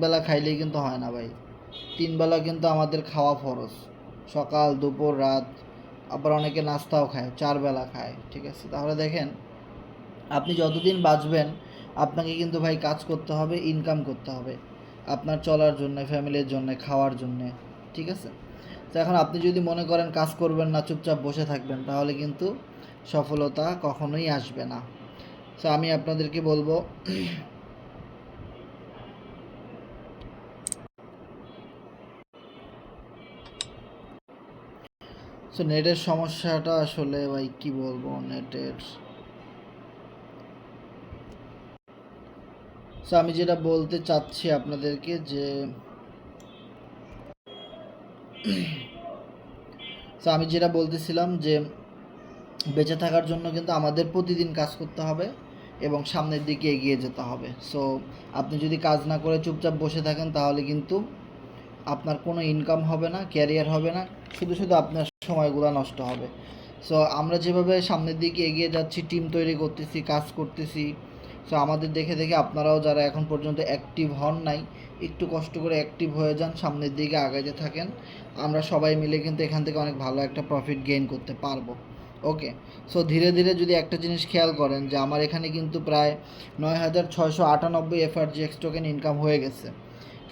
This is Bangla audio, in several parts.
বেলা খাইলেই কিন্তু হয় না ভাই, 3 বেলা কিন্তু আমাদের খাওয়া ফরজ। সকাল, দুপুর, রাত, আবার অনেকে নাস্তাও খায়, 4 বেলা খায়। ঠিক আছে, তাহলে দেখেন আপনি যতদিন বাঁচবেন আপনাকে কিন্তু ভাই কাজ করতে হবে, ইনকাম করতে হবে আপনার চলার জন্য, ফ্যামিলির জন্য, খাওয়ার জন্যে। ঠিক আছে, তো এখন আপনি যদি মনে করেন কাজ করবেন না, চুপচাপ বসে থাকবেন, তাহলে কিন্তু সফলতা কখনোই আসবে না। তো আমি আপনাদেরকে বলবো সো নেটের সমস্যাটা আসলে ভাই কি বলবো, নেটের। সো আমি যেটা বলতে চাচ্ছি আপনাদেরকে যে সো আমি যেটা বলতেছিলাম যে বেঁচে থাকার জন্য কিন্তু আমাদের প্রতিদিন কাজ করতে হবে এবং সামনের দিকে এগিয়ে যেতে হবে। সো আপনি যদি কাজ না করে চুপচাপ বসে থাকেন তাহলে কিন্তু আপনার কোনো ইনকাম হবে না, ক্যারিয়ার হবে না, শুধু শুধু আপনার সময়গুলো নষ্ট হবে। সো আমরা যেভাবে সামনের দিকে এগিয়ে যাচ্ছি, টিম তৈরি করতেছি, কাজ করতেছি, সো আমাদের দেখে দেখে আপনারাও যারা এখন পর্যন্ত অ্যাক্টিভ হন নাই, একটু কষ্ট করে অ্যাক্টিভ হয়ে যান, সামনের দিকে আগাইতে থাকেন। আমরা সবাই মিলে কিন্তু এখান থেকে অনেক ভালো একটা প্রফিট গেইন করতে পারবো। ওকে, সো ধীরে ধীরে যদি একটা জিনিস খেয়াল করেন যে আমার এখানে কিন্তু প্রায় 9,698 এফআরজিএক্স টোকেন ইনকাম হয়ে গেছে।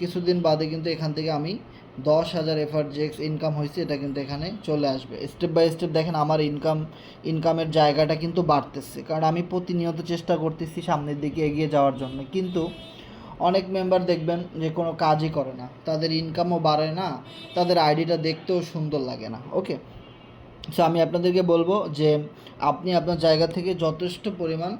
কিছুদিন বাদে কিন্তু এখান থেকে আমি 10,000 এফআরজিএক্স ইনকাম হয়েছে, এটা কিন্তু এখানে চলে আসবে। স্টেপ বাই স্টেপ দেখেন আমার ইনকামের জায়গাটা কিন্তু বাড়তেছে, কারণ আমি প্রতিনিয়ত চেষ্টা করতেছি সামনের দিকে এগিয়ে যাওয়ার জন্য। কিন্তু অনেক মেম্বার দেখবেন যে কোনো কাজই করে না, তাদের ইনকামও বাড়ে না, তাদের আইডিটা দেখতেও সুন্দর লাগে না। ওকে, সো আমি আপনাদেরকে বলবো যে আপনি আপনার জায়গা থেকে যথেষ্ট পরিমাণ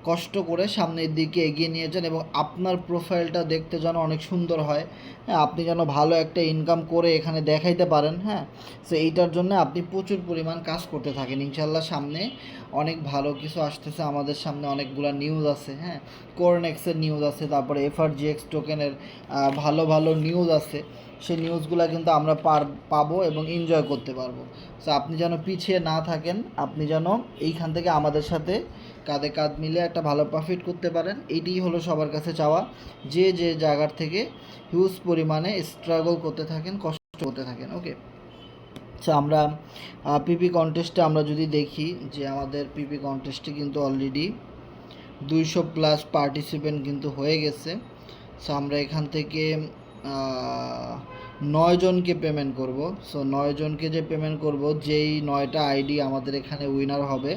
কষ্ট করে সামনের দিকে এগিয়ে নিয়ে যান এবং আপনার প্রোফাইলটা দেখতে যেন অনেক সুন্দর হয়। হ্যাঁ, আপনি যেন ভালো একটা ইনকাম করে এখানে দেখাইতে পারেন। হ্যাঁ, সো এইটার জন্য আপনি প্রচুর পরিমাণ কাজ করতে থাকেন। ইনশাল্লাহ সামনে অনেক ভালো কিছু আসতেছে, আমাদের সামনে অনেকগুলো নিউজ আছে। হ্যাঁ, কোরনেক্সের নিউজ আছে, তারপরে এফআরজিএক্স টোকেনের ভালো ভালো নিউজ আছে। সেই নিউজগুলো কিন্তু আমরা পাবো এবং এনজয় করতে পারবো। সো আপনি যেন পিছিয়ে না থাকেন, আপনি যেন এইখান থেকে আমাদের সাথে কাঁধে কাঁধ মিলে একটা ভালো প্রফিট করতে পারেন, এইটাই হলো সবার কাছে চাওয়া। যে যে জায়গার থেকে হিউজ পরিমাণে স্ট্রাগল করতে থাকেন, কষ্ট করতে থাকেন। ওকে, আচ্ছা আমরা পিপি কন্টেস্টে আমরা যদি দেখি যে আমাদের পিপি কন্টেস্টে কিন্তু অলরেডি 200+ পার্টিসিপেন্ট কিন্তু হয়ে গেছে। সো আমরা এখান থেকে 9 জনকে পেমেন্ট করব। সো 9 জনকে যে পেমেন্ট করব, যেই 9টা আইডি আমাদের এখানে উইনার হবে,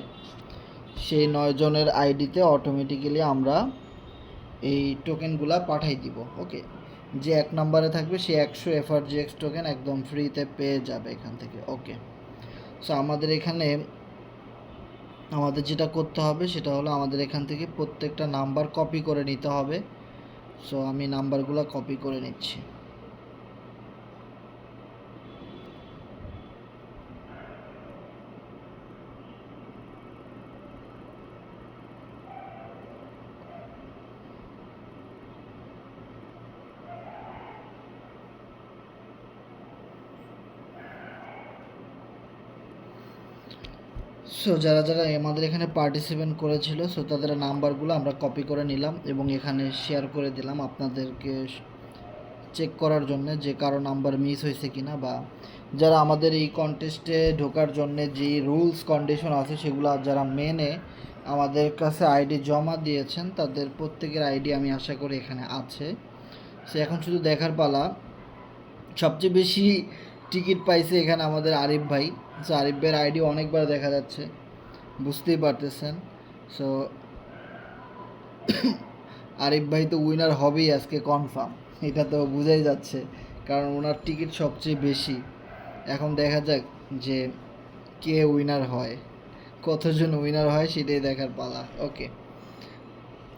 সেই 9 জনের আইডিতে অটোমেটিক্যালি আমরা এই টোকেনগুলা পাঠাই দিব। ওকে, যে 1 নম্বরে থাকবে সে 100 এফআরজিএক্স টোকেন একদম ফ্রিতে পেয়ে যাবে এখান থেকে। ওকে, সো আমাদের এখানে আমাদের যেটা করতে হবে সেটা হলো আমাদের এখান থেকে প্রত্যেকটা নাম্বার কপি করে নিতে হবে। সো আমি নাম্বারগুলো কপি করে নিচ্ছি। সো যারা যারা আমাদের এখানে পার্টিসিপেন্ট করেছিল, সো তাদের নাম্বারগুলো আমরা কপি করে নিলাম এবং এখানে শেয়ার করে দিলাম আপনাদেরকে চেক করার জন্য যে কারো নাম্বার মিস হয়েছে কিনা, বা যারা আমাদের এই কন্টেস্টে ঢোকার জন্য যে রুলস কন্ডিশন আছে সেগুলো যারা মেনে আমাদের কাছে আইডি জমা দিয়েছেন, তাদের প্রত্যেকের আইডি আমি আশা করি এখানে আছে। সে এখন শুধু দেখার পালা। সবচেয়ে বেশি টিকিট পাইছে এখানে আমাদের আরিফ ভাই। সো আরিফ ভাইয়ের আইডি অনেকবার দেখা যাচ্ছে, বুঝতেই পারতেছেন। সো আরিফ ভাই তো উইনার হবেই আজকে কনফার্ম, এটা তো বোঝাই যাচ্ছে, কারণ ওনার টিকিট সবচেয়ে বেশি। এখন দেখা যাক যে কে উইনার হয়, কতজন উইনার হয় সেটাই দেখার পালা। ওকে,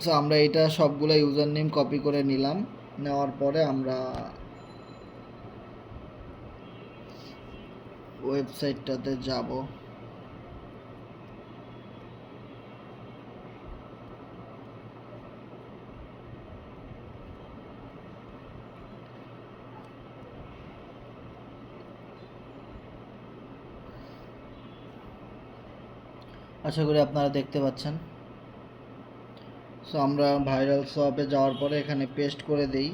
সো আমরা এটা সবগুলো ইউজার নেম কপি করে নিলাম। নেওয়ার পরে আমরা ওয়েবসাইটটাতে যাব। আশা করি আপনারা দেখতে পাচ্ছেন। সো আমরা ভাইরাল সোয়াপে যাওয়ার পরে এখানে পেস্ট করে দেই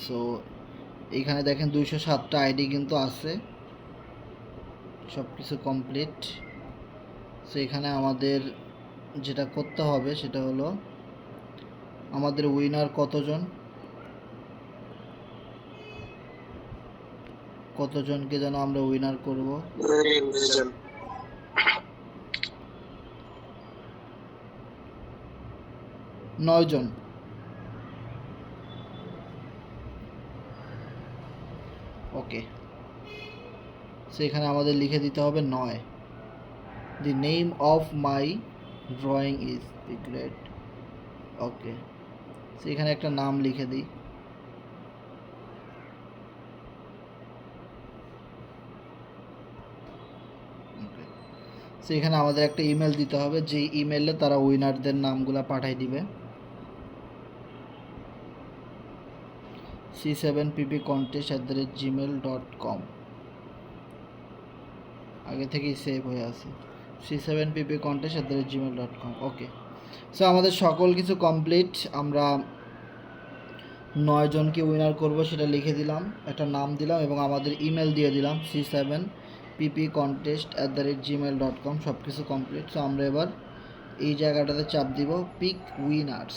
সো এইখানে দেখেন 207টা আইডি কিন্তু আছে, সব কিছু কমপ্লিট। সো এখানে আমাদের যেটা করতে হবে সেটা হলো আমাদের উইনার কতজনকে যেন আমরা উইনার করব। 9 জন। ওকে, সো এখানে আমাদের লিখে দিতে হবে 9। The name of my drawing is the great. Okay, so এখানে একটা নাম লিখে দিই। সো এখানে আমাদের একটা ইমেল দিতে হবে, যে ইমেলে তারা উইনারদের নামগুলো পাঠিয়ে দিবে। c7ppcontest@gmail.com আগে থেকেই সেভ হয়ে আছে, c7ppcontest@gmail.com। ওকে, সো আমাদের সকল কিছু কমপ্লিট। আমরা 9 জনকে উইনার করব সেটা লিখে দিলাম, একটা নাম দিলাম এবং আমাদের ইমেল দিয়ে দিলাম c7ppcontest@gmail.com। সব কিছু কমপ্লিট। সো আমরা এবার এই জায়গাটাতে চাপ দিব পিক উইনার্স।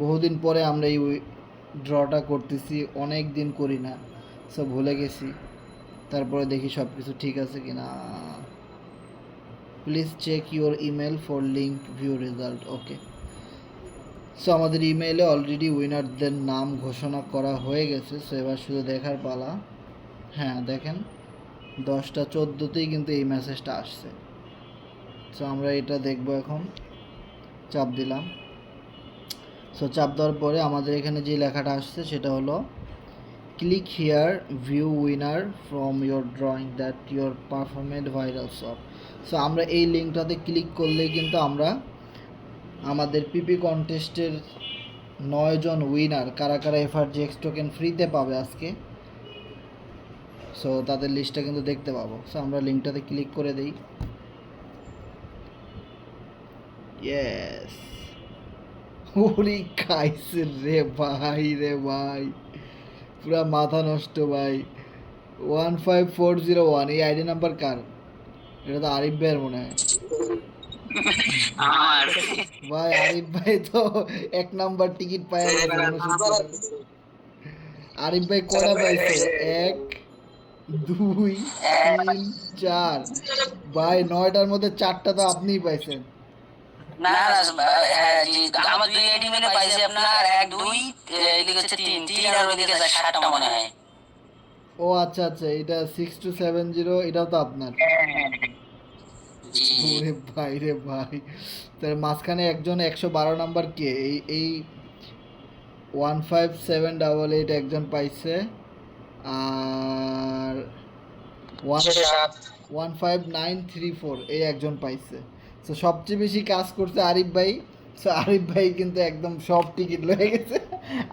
বহুদিন পরে আমরা এই ড্রটা করতেছি, অনেক দিন করি না, সো ভুলে গেছি। তারপরে দেখি সব কিছু ঠিক আছে কি না। Please check your email for link view result. Okay, so আমাদের ইমেইলে অলরেডি উইনারদের নাম ঘোষণা করা হয়ে গেছে। সো এবার শুধু দেখার পালা। হ্যাঁ দেখেন 10:14তেই কিন্তু এই মেসেজটা আসছে। সো আমরা এটা দেখব এখন। চাপ দিলাম। সো চাপ দেওয়ার পরে আমাদের এখানে যে লেখাটা আসছে সেটা হলো click here view winner from your drawing that your performance viral shop. So আমরা এই লিঙ্কটাতে ক্লিক করলেই কিন্তু আমরা আমাদের পিপি কন্টেস্টের 9 জন উইনার কারা কারা FRGX টোকেন ফ্রিতে পাবে আজকে, সো তাদের লিস্টটা কিন্তু দেখতে পাবো। সো আমরা লিঙ্কটাতে ক্লিক করে দিই। ইয়েস, ওরে খাইছে রে ভাই, পুরা মাথা নষ্ট ভাই। 15401 এই আইডি নাম্বার কার? এটা তো আরিফ ভাইয়ের মনে হয়। আমার ভাই আরিফ ভাই তো 1 নাম্বার টিকিট পায় গেছে। আরিফ ভাই কয়টা পাইছে? 1 2 3 4 ভাই 9টার মধ্যে 4টা তো আপনিই পাইছেন। না না হ্যাঁ জি, আমার 2 আইডি মেনে পাইছে আপনার 1 2 এদিকে হচ্ছে 3 3 আর ওইদিকে 7টা মনে হয়। ও আচ্ছা আচ্ছা, এটা 6270 এটাও তো আপনার। জি ওরে ভাই রে ভাই, তার মাঝখানে একজন 112 নাম্বার কে? এই 15788 একজন পাইছে, আর 15934 এই একজন পাইছে। তো সবচেয়ে বেশি কাজ করছে আরিফ ভাই। সো আরিফ ভাই কিন্তু একদম সব টিকিট লয়ে গেছে।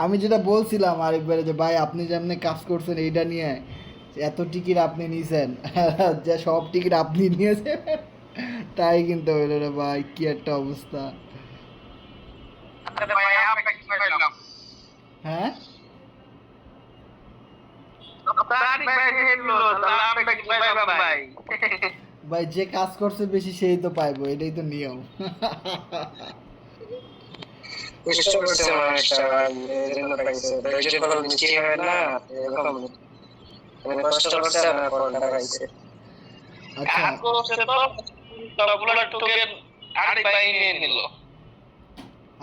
আমি যেটা বলছিলাম আরিফ ভাই যে ভাই আপনি যেমনি কাজ করছেন এইটা নিয়ে, এত টিকিট আপনি নিয়েছেন, যে সব টিকিট আপনি নিয়েছেন, তাই কিন্তু হইল রে ভাই, কি একটা অবস্থা। হ্যাঁ ভাই, যে কাজ করছে বেশি সেই তো পাইবো, এটাই তো নিয়ম। কষ্ট করছে মানুষটা এজন্য পাইছে ধৈর্য ফল মিষ্টি হয় না এরকম কষ্ট করছে না ফলটা পাইছে আচ্ছা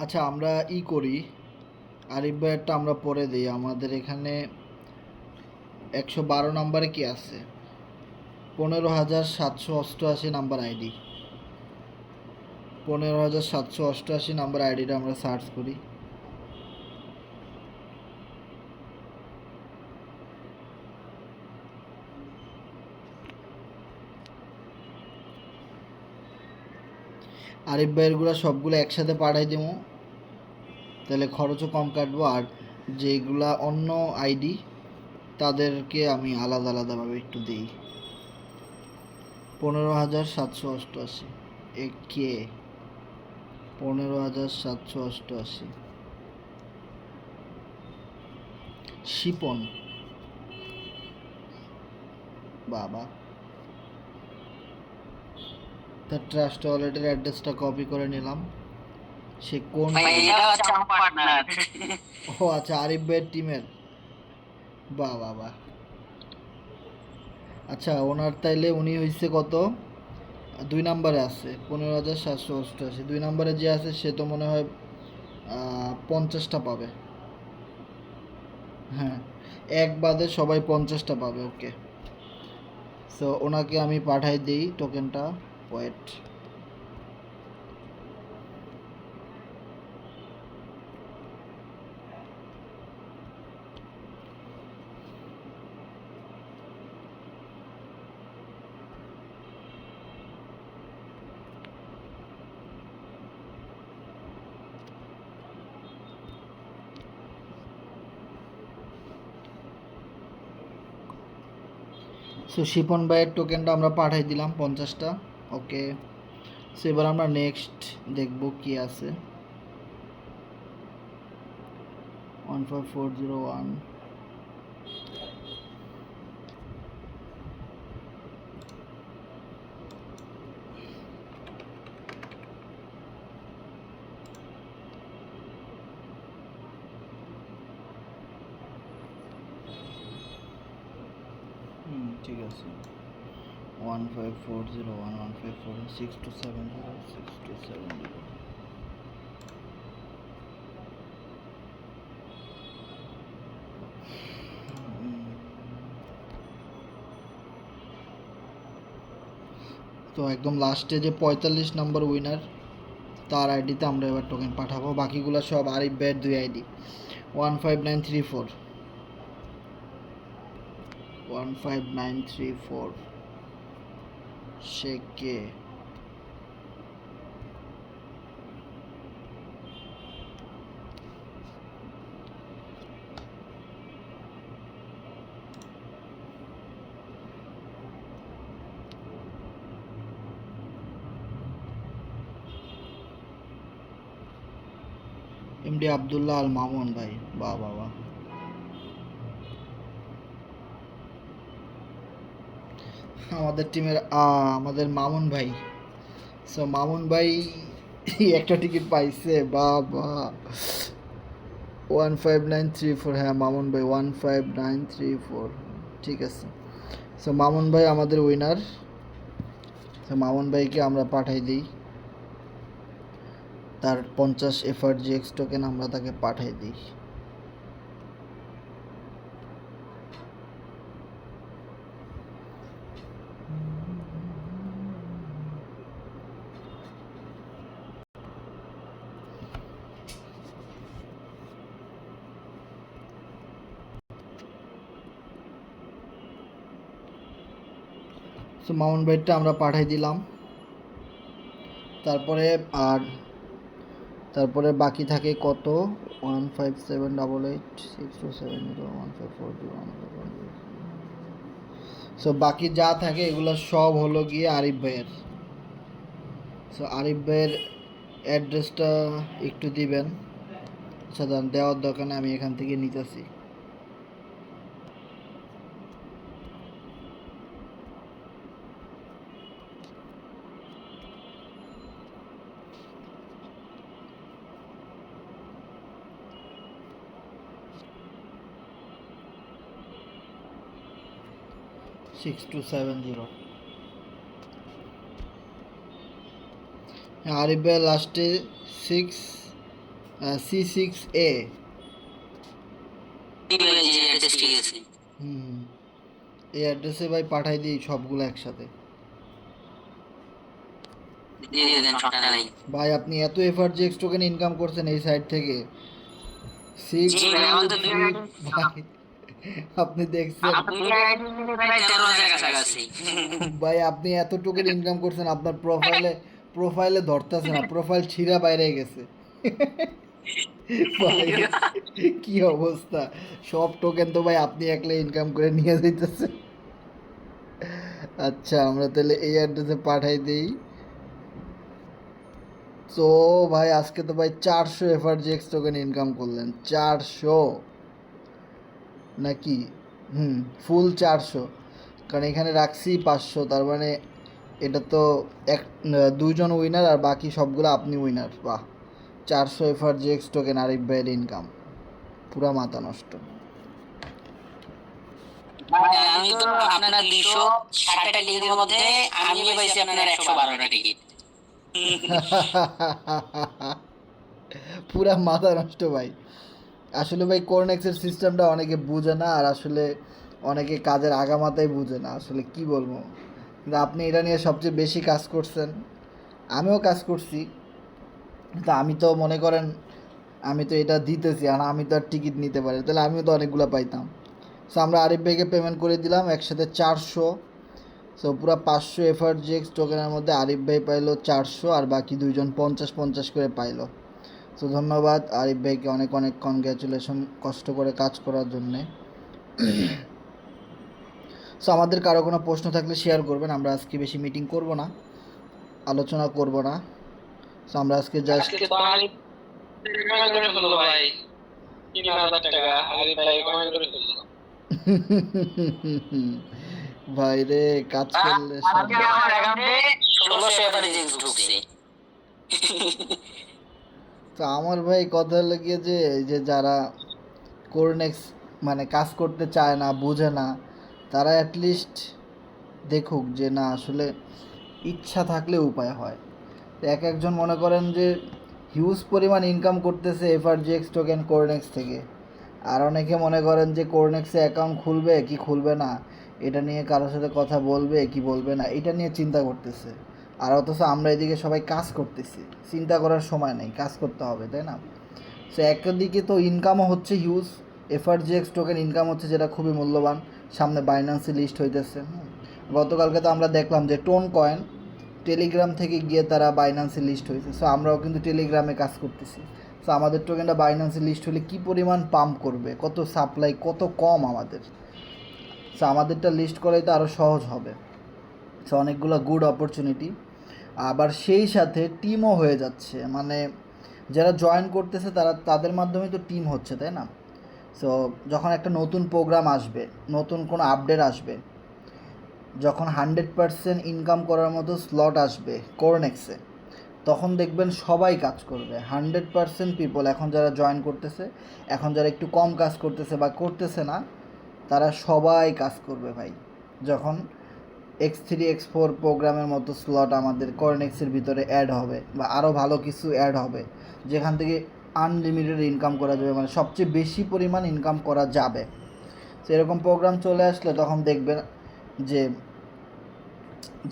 আচ্ছা, আমরা করি, আরিফ ভাইয়েরটা আমরা পরে দিই। আমাদের এখানে 112 নাম্বারে কি আছে? 15,788 নাম্বার আইডি। 15,788 নাম্বার আইডিটা আমরা সার্চ করি। আরিফ ভাইয়েরগুলো সবগুলো একসাথে পাঠাই দেবো, তাহলে খরচও কম কাটবো। আর যেগুলা অন্য আইডি তাদেরকে আমি আলাদা আলাদাভাবে একটু দিই। 15,788 এ কে? 15,788 শিপন, বাবা। তার ট্রাস্ট ওয়ালেটের অ্যাড্রেসটা কপি করে নিলাম। সে কোন, ভাই এটা হচ্ছে আমার পার্টনার। ও আচ্ছা, আরিফ ভাইয়ের টিমের, বাহ বাহ বাহ। আচ্ছা, ওনার তাইলে উনি হইছে কত, 2 নম্বরে আছে 15,788। 2 নম্বরে যে আছে সে তো মনে হয় 50টা পাবে। হ্যাঁ, এক বাদে সবাই 50টা পাবে। ওকে, সো ওনাকে আমি পাঠাই দিই টোকেনটা। ওয়েট, সো শিপন ভাইয়ের টোকেনটা আমরা পাঠাই দিলাম 50টা। ওকে, সো এবার আমরা নেক্সট দেখব কি আছে। 15401, ঠিক আছে। 15401, 1546270, 6270। তো একদম লাস্টে যে 45 নম্বর উইনার, তার আইডিতে আমরা এবার টোকেন পাঠাবো। বাকিগুলো সব আরিফ ভাইয়ের 2 আইডি। 15934, 15934 সে কে? এমডি আব্দুল্লাহ আল মামুন ভাই, বাহ বাহ বাহ। আমাদের টিমের আমাদের মামুন ভাই। সো মামুন ভাই একটা টিকিট পাইছে, বাবা। 15934, হ্যাঁ মামুন ভাই 15934, ঠিক আছে। সো মামুন ভাই আমাদের উইনার। সো মামুন ভাইকে আমরা পাঠাই দিই, তার 50 এফআরজিএক্স টোকেন আমরা তাকে পাঠাই দিই। সো মাউন্ট বাইটটা আমরা পাঠাই দিলাম। তারপরে তারপরে বাকি থাকে কত, 1578862701540। সো বাকি যা থাকে এগুলো সব হলো গিয়ে আরিফ ভাইয়ের। সো আরিফ ভাইয়ের অ্যাড্রেসটা একটু দিবেন। আচ্ছা দেওয়ার দরকার নেই, আমি এখান থেকে নিতেছি। আরিফ ভাই লাস্টে 6C6A। ঠিক আছে। হুম, এই অ্যাড্রেসে ভাই পাঠাই দিই সবগুলো একসাথে। দিয়ে দেন, সমস্যা নাই। ভাই আপনি এত এফআরজিএক্স টোকেন ইনকাম করছেন এই সাইট থেকে, জি ভাই, আমার তো ভাই আপনি দেখছেন আপনি প্রায় 13,000 কাছাকাছি। ভাই, আপনি এত টোকেন ইনকাম করছেন, আপনার প্রোফাইলে ধরতেছে না, প্রোফাইল ছিঁড়া বাইরে গেছে। ভাই কি অবস্থা, সব টোকেন তো ভাই আপনি একলা ইনকাম করে নিয়ে যাইতেছেন। আচ্ছা, আমরা তাহলে এই অ্যাড্রেসে পাঠাই দিই। তো ভাই আজকে তো ভাই 400 এফআরজিএক্স টোকেন ইনকাম করলেন, 400। নাকি? ফুল 400, কারণ এখানে রাখছি 500, তার মানে এটা তো এক 2জন উইনার আর বাকি সবগুলো আপনি উইনার। বাহ, 400 এফআরজিএক্স টোকেন আরিফ ভাইয়ের ইনকাম, পুরা মাথা নষ্ট। ভাই আমি তো আপনার 260টা টিকিটের মধ্যে আমি পাইছি আপনার 112টা টিকিট। পুরা মাথা নষ্ট ভাই। আসলে ভাই কোরনেক্সের সিস্টেমটা অনেকে বুঝে না, আর আসলে অনেকে কাজের আগামাতাই বুঝে না, আসলে কি বলবো। কিন্তু আপনি এটা নিয়ে সবচেয়ে বেশি কাজ করছেন, আমিও কাজ করছি, কিন্তু আমি তো মনে করেন আমি তো এটা দিতেছি, আর আমি তো আর টিকিট নিতে পারি, তাহলে আমিও তো অনেকগুলো পাইতাম। সো আমরা আরিফ ভাইকে পেমেন্ট করে দিলাম একসাথে 400। সো পুরো 500 এফআরজিএক্স টোকেনের মধ্যে আরিফ ভাই পাইলো 400, আর বাকি 2জন 50-50 করে পাইলো। সো ধন্যবাদ আরিফ ভাইকে, অনেক অনেক কনগ্র্যাচুলেশন কষ্ট করে কাজ করার জন্যে। সো আমাদের কারো কোনো প্রশ্ন থাকলে শেয়ার করবেন, আমরা আজকে বেশি মিটিং করব না, আলোচনা করব না। সো আমরা আজকে জাস্ট ভাই 3000 টাকা আরে ভাই কমেন্ট করে ফেললো। ভাই রে, কাজ করলে আজকে আমার অ্যাকাউন্টে 1600 এফআরজিএক্স ঢুকছে। তো আমার ভাই কথা হলো গিয়ে যে এই যে যারা কোরনেক্স মানে কাজ করতে চায় না, বুঝে না, তারা অ্যাটলিস্ট দেখুক যে না আসলে ইচ্ছা থাকলে উপায় হয়। তো এক একজন মনে করেন যে হিউজ পরিমাণ ইনকাম করতেছে এফআরজিএক্স টোকেন কোরনেক্স থেকে, আর অনেকে মনে করেন যে কোরনেক্সে অ্যাকাউন্ট খুলবে কি খুলবে না, এটা নিয়ে কারোর সাথে কথা বলবে কি বলবে না, এটা নিয়ে চিন্তা করতেছে। আর অথচ আমরা এদিকে সবাই কাজ করতেছি, চিন্তা করার সময় নেই, কাজ করতে হবে, তাই না? সো একদিকে তো ইনকামও হচ্ছে হিউজ, এফআরজিএক্স টোকেন ইনকাম হচ্ছে, যেটা খুবই মূল্যবান। সামনে বাইন্যান্সে লিস্ট হইতেছে। গতকালকে তো আমরা দেখলাম যে টোন কয়েন টেলিগ্রাম থেকে গিয়ে তারা বাইন্যান্সে লিস্ট হয়েছে। সো আমরাও কিন্তু টেলিগ্রামে কাজ করতেছি। সো আমাদের টোকেনটা বাইন্যান্সে লিস্ট হলে কী পরিমাণ পাম্প করবে, কত সাপ্লাই কত কম আমাদের। সো আমাদেরটা লিস্ট করাই তো আরও সহজ হবে। সো অনেকগুলো গুড অপরচুনিটি, আবার সেই সাথে টিমও হয়ে যাচ্ছে, মানে যারা জয়েন করতেছে তাদের মাধ্যমে তো টিম হচ্ছে, তাই না? সো যখন একটা নতুন প্রোগ্রাম আসবে, নতুন কোনো আপডেট আসবে, যখন 100% ইনকাম করার মতো স্লট আসবে কোরনেক্সে, তখন দেখবেন সবাই কাজ করবে। 100% পিপল এখন যারা জয়েন করতেছে, এখন যারা একটু কম কাজ করতেছে বা করতেছে না, তারা সবাই কাজ করবে ভাই। যখন X3 X4 প্রোগ্রামের মতো স্লট আমাদের কোরনেক্সের ভিতরে অ্যাড হবে, বা আরও ভালো কিছু অ্যাড হবে, যেখান থেকে আনলিমিটেড ইনকাম করা যাবে, মানে সবচেয়ে বেশি পরিমাণ ইনকাম করা যাবে। তো এরকম প্রোগ্রাম চলে আসলে তখন দেখবেন যে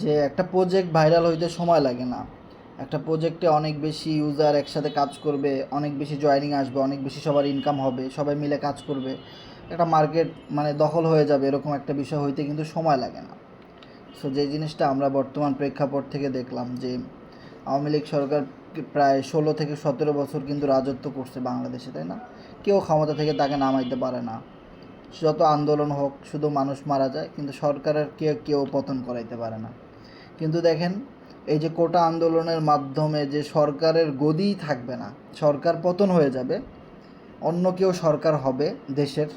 যে একটা প্রজেক্ট ভাইরাল হইতে সময় লাগে না। একটা প্রজেক্টে অনেক বেশি ইউজার একসাথে কাজ করবে, অনেক বেশি জয়েনিং আসবে, অনেক বেশি সবার ইনকাম হবে, সবাই মিলে কাজ করবে, একটা মার্কেট মানে দখল হয়ে যাবে, এরকম একটা বিষয় হইতে কিন্তু সময় লাগে না। সো যে জিনিসটা আমরা বর্তমান প্রেক্ষাপট থেকে দেখলাম যে আওয়ামী লীগ সরকার প্রায় 16 থেকে 17 বছর কিন্তু রাজত্ব করছে বাংলাদেশে, তাই না? কেউ ক্ষমতা থেকে তাকে নামাইতে পারে না। যত আন্দোলন হোক, শুধু মানুষ মারা যায়, কিন্তু সরকারের কেউ পতন করাইতে পারে না। কিন্তু দেখেন, এই যে কোটা আন্দোলনের মাধ্যমে যে সরকারের গদিই থাকবে না, সরকার পতন হয়ে যাবে, অন্য কেউ সরকার হবে দেশের,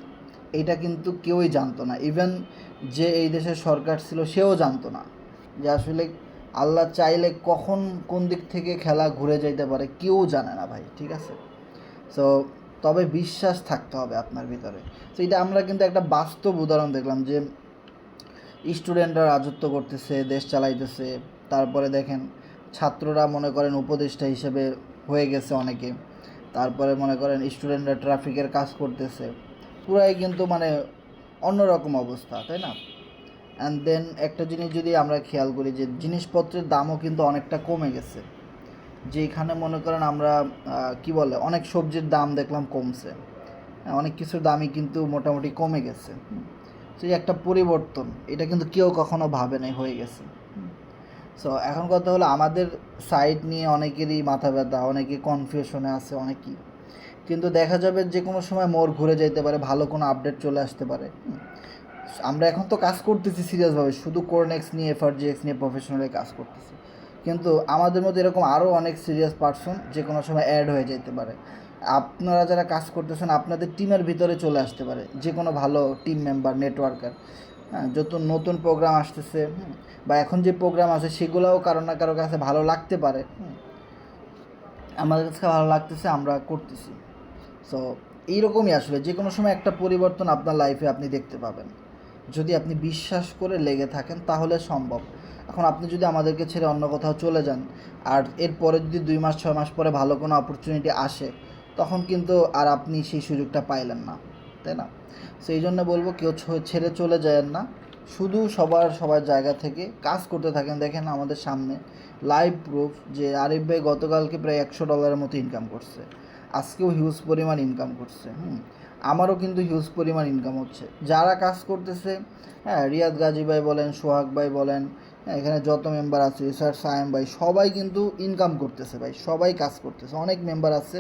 এইটা কিন্তু কেউই জানতো না। ইভেন যে এই দেশের সরকার ছিল সেও জানতো না যে আসলে আল্লাহ চাইলে কখন কোন দিক থেকে খেলা ঘুরে যাইতে পারে, কেউ জানে না ভাই, ঠিক আছে? সো তবে বিশ্বাস থাকতে হবে আপনার ভিতরে। তো এটা আমরা কিন্তু একটা বাস্তব উদাহরণ দেখলাম যে স্টুডেন্টরা রাজত্ব করতেছে, দেশ চালাইতেছে, তারপরে দেখেন ছাত্ররা মনে করেন উপদেষ্টা হিসেবে হয়ে গেছে অনেকে, তারপরে মনে করেন স্টুডেন্টরা ট্রাফিকের কাজ করতেছে, পুরাই কিন্তু মানে অন্যরকম অবস্থা, তাই না? অ্যান্ড দেন একটা জিনিস যদি আমরা খেয়াল করি যে জিনিসপত্রের দামও কিন্তু অনেকটা কমে গেছে। যেখানে মনে করেন আমরা কি বলে অনেক সবজির দাম দেখলাম কমছে, অনেক কিছুর দামই কিন্তু মোটামুটি কমে গেছে। সেই একটা পরিবর্তন, এটা কিন্তু কেউ কখনো ভাবে নাই হয়ে গেছে। সো এখন কথা হলো আমাদের সাইড নিয়ে অনেকেরই মাথা ব্যথা, অনেকে কনফিউশনে আছে অনেকেই, কিন্তু দেখা যাবে যে কোনো সময় মোড় ঘুরে যেতে পারে, ভালো কোনো আপডেট চলে আসতে পারে। আমরা এখন তো কাজ করতেছি সিরিয়াসভাবে, শুধু কোরনেক্স নিয়ে এফআরজিএক্স নিয়ে প্রফেশনালি কাজ করতেছি, কিন্তু আমাদের মধ্যে এরকম আরও অনেক সিরিয়াস পার্সন যে কোনো সময় অ্যাড হয়ে যেতে পারে। আপনারা যারা কাজ করতেছেন আপনাদের টিমের ভিতরে চলে আসতে পারে যে কোনো ভালো টিম মেম্বার নেটওয়ার্কার। হ্যাঁ, যত নতুন প্রোগ্রাম আসতেছে বা এখন যে প্রোগ্রাম আছে সেগুলোও কারো না কারো কাছে ভালো লাগতে পারে। আমাদের কাছে ভালো লাগতেছে, আমরা করতেছি। সো এইরকমই আসলে যে কোনো সময় একটা পরিবর্তন আপনার লাইফে আপনি দেখতে পাবেন যদি আপনি বিশ্বাস করে লেগে থাকেন, তাহলে সম্ভব। এখন আপনি যদি আমাদেরকে ছেড়ে অন্য কোথাও চলে যান আর এরপরে যদি 2 মাস 6 মাস পরে ভালো কোনো অপরচুনিটি আসে, তখন কিন্তু আর আপনি সেই সুযোগটা পাইলেন না, তাই না? সেই জন্য বলবো কেউ ছেড়ে চলে যায় না, শুধু সবার জায়গা থেকে কাজ করতে থাকেন। দেখেন আমাদের সামনে লাইভ প্রুফ যে আরিফ ভাই গতকালকে প্রায় $100 মতো ইনকাম করছে, আজকেও হিউজ পরিমাণ ইনকাম করছে। আমারও কিন্তু হিউজ পরিমাণ ইনকাম হচ্ছে। যারা কাজ করতেছে, হ্যাঁ, রিয়াদ গাজী ভাই বলেন, সোহাগ ভাই বলেন, হ্যাঁ, এখানে যত মেম্বার আছে, স্যার সায়েম ভাই, সবাই কিন্তু ইনকাম করতেছে ভাই, সবাই কাজ করতেছে। অনেক মেম্বার আছে,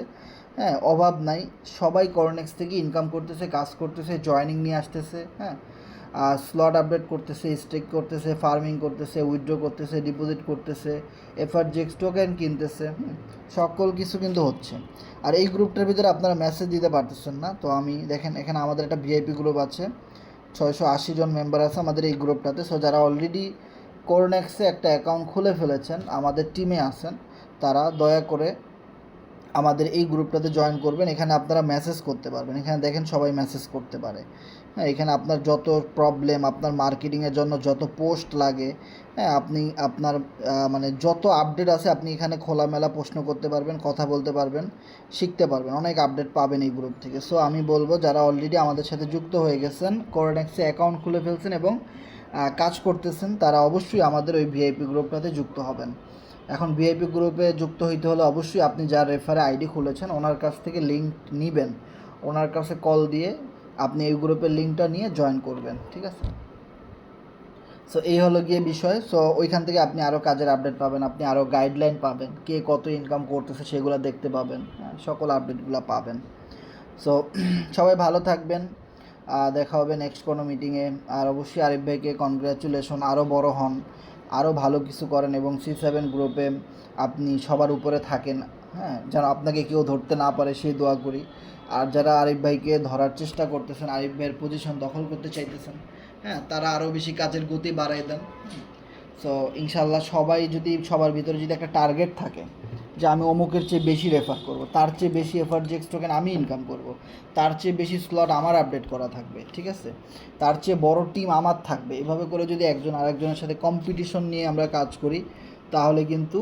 হ্যাঁ, অভাব নাই, সবাই করনেক্স থেকে ইনকাম করতেছে, কাজ করতেছে, জয়েনিং নিয়ে আসতেছে, হ্যাঁ, স্লট আপডেট করতেছে, স্টেক করতেছে, ফার্মিং করতেছে, উইথড্র করতেছে, ডিপোজিট করতেছে, এফআরজেক্স টোকেন কিনতেছে, সকল কিছু কিন্তু হচ্ছে। আর এই গ্রুপটার ভিতরে আপনারা মেসেজ দিতে পারতেছেন না, তো আমি দেখেন এখানে আমাদের একটা ভিআইপি গ্রুপ আছে, 680 জন মেম্বার আছে আমাদের এই গ্রুপটাতে। সো যারা অলরেডি কোরনেক্সে একটা অ্যাকাউন্ট খুলে ফেলেছেন, আমাদের টিমে আছেন, তারা দয়া করে আমাদের এই গ্রুপটাতে জয়েন করবেন। এখানে আপনারা মেসেজ করতে পারবেন, এখানে দেখেন সবাই মেসেজ করতে পারে। হ্যাঁ, এখানে আপনার যত প্রবলেম, আপনার মার্কেটিংয়ের জন্য যত পোস্ট লাগে, হ্যাঁ, আপনি আপনার মানে যত আপডেট আছে আপনি এখানে খোলামেলা প্রশ্ন করতে পারবেন, কথা বলতে পারবেন, শিখতে পারবেন, অনেক আপডেট পাবেন এই গ্রুপ থেকে। সো আমি বলবো যারা অলরেডি আমাদের সাথে যুক্ত হয়ে গেছেন, কোরনেক্সে অ্যাকাউন্ট খুলে ফেলছেন এবং কাজ করতেছেন, তারা অবশ্যই আমাদের ওই ভিআইপি গ্রুপটাতে যুক্ত হবেন। এখন ভিআইপি গ্রুপে যুক্ত হইতে হলে অবশ্যই আপনি যার রেফারে আইডি খুলেছেন ওনার কাছ থেকে লিঙ্ক নেবেন, ওনার কাছে কল দিয়ে আপনি এই গ্রুপের লিঙ্কটা নিয়ে জয়েন করবেন, ঠিক আছে? সো এই হলো গিয়ে বিষয়। সো ওইখান থেকে আপনি আরও কাজের আপডেট পাবেন, আপনি আরও গাইডলাইন পাবেন, কে কত ইনকাম করতেছে সেগুলো দেখতে পাবেন, হ্যাঁ, সকল আপডেটগুলো পাবেন। সো সবাই ভালো থাকবেন, দেখা হবে নেক্সট কোনো মিটিংয়ে। আর অবশ্যই আরিফ ভাইকে কনগ্রাচুলেশন, আরও বড় হন, আরও ভালো কিছু করেন এবং C7 গ্রুপে আপনি সবার উপরে থাকেন, হ্যাঁ, যেন আপনাকে কেউ ধরতে না পারে সেই দোয়া করি। আর যারা আরিফ ভাইকে ধরার চেষ্টা করতেছেন, আরিফ ভাইয়ের পজিশন দখল করতে চাইতেছেন, হ্যাঁ, তারা আরও বেশি কাজের গতি বাড়াই দেন। সো ইনশাল্লাহ সবাই যদি সবার ভিতরে যদি একটা টার্গেট থাকে যে আমি অমুকের চেয়ে বেশি রেফার করব, তার চেয়ে বেশি এফআরজেক্স টোকেন আমি ইনকাম করব, তার চেয়ে বেশি স্লট আমার আপডেট করা থাকবে, ঠিক আছে, তার চেয়ে বড় টিম আমার থাকবে, এভাবে করে যদি একজন আরেকজনের সাথে কম্পিটিশন নিয়ে আমরা কাজ করি, তাহলে কিন্তু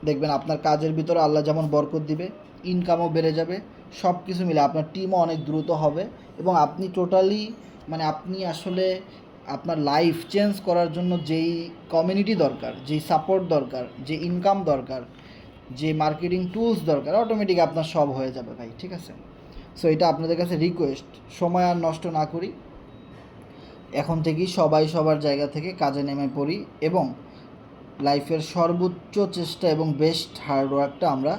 দেখবেন আপনার কাজের ভিতরে আল্লাহ যেমন বরকত দিবে, ইনকামও বেড়ে যাবে, সব কিছু মিলে আপনার টিমও অনেক দ্রুত হবে এবং আপনি টোটালি মানে আপনি আসলে আপনার লাইফ চেঞ্জ করার জন্য যেই কমিউনিটি দরকার, যেই সাপোর্ট দরকার, যে ইনকাম দরকার, যে মার্কেটিং টুলস দরকার, অটোমেটিক আপনার সব হয়ে যাবে ভাই, ঠিক আছে? সো এটা আপনাদের কাছে রিকোয়েস্ট, সময় আর নষ্ট না করি, এখন থেকেই সবাই সবার জায়গা থেকে কাজে নেমে পড়ি এবং লাইফের সর্বোচ্চ চেষ্টা এবং বেস্ট হার্ডওয়ার্কটা আমরা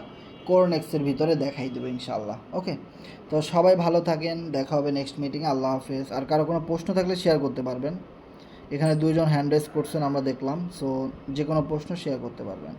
কোরনেক্সের ভিতরে দেখাই দেবো ইনশাআল্লাহ। ওকে, তো সবাই ভালো থাকেন, দেখা হবে নেক্সট মিটিংয়ে। আল্লাহ হাফেজ। আর কারো কোনো প্রশ্ন থাকলে শেয়ার করতে পারবেন, এখানে 2 জন হ্যান্ড রেজ করছেন আমরা দেখলাম, সো যে কোনো প্রশ্ন শেয়ার করতে পারবেন।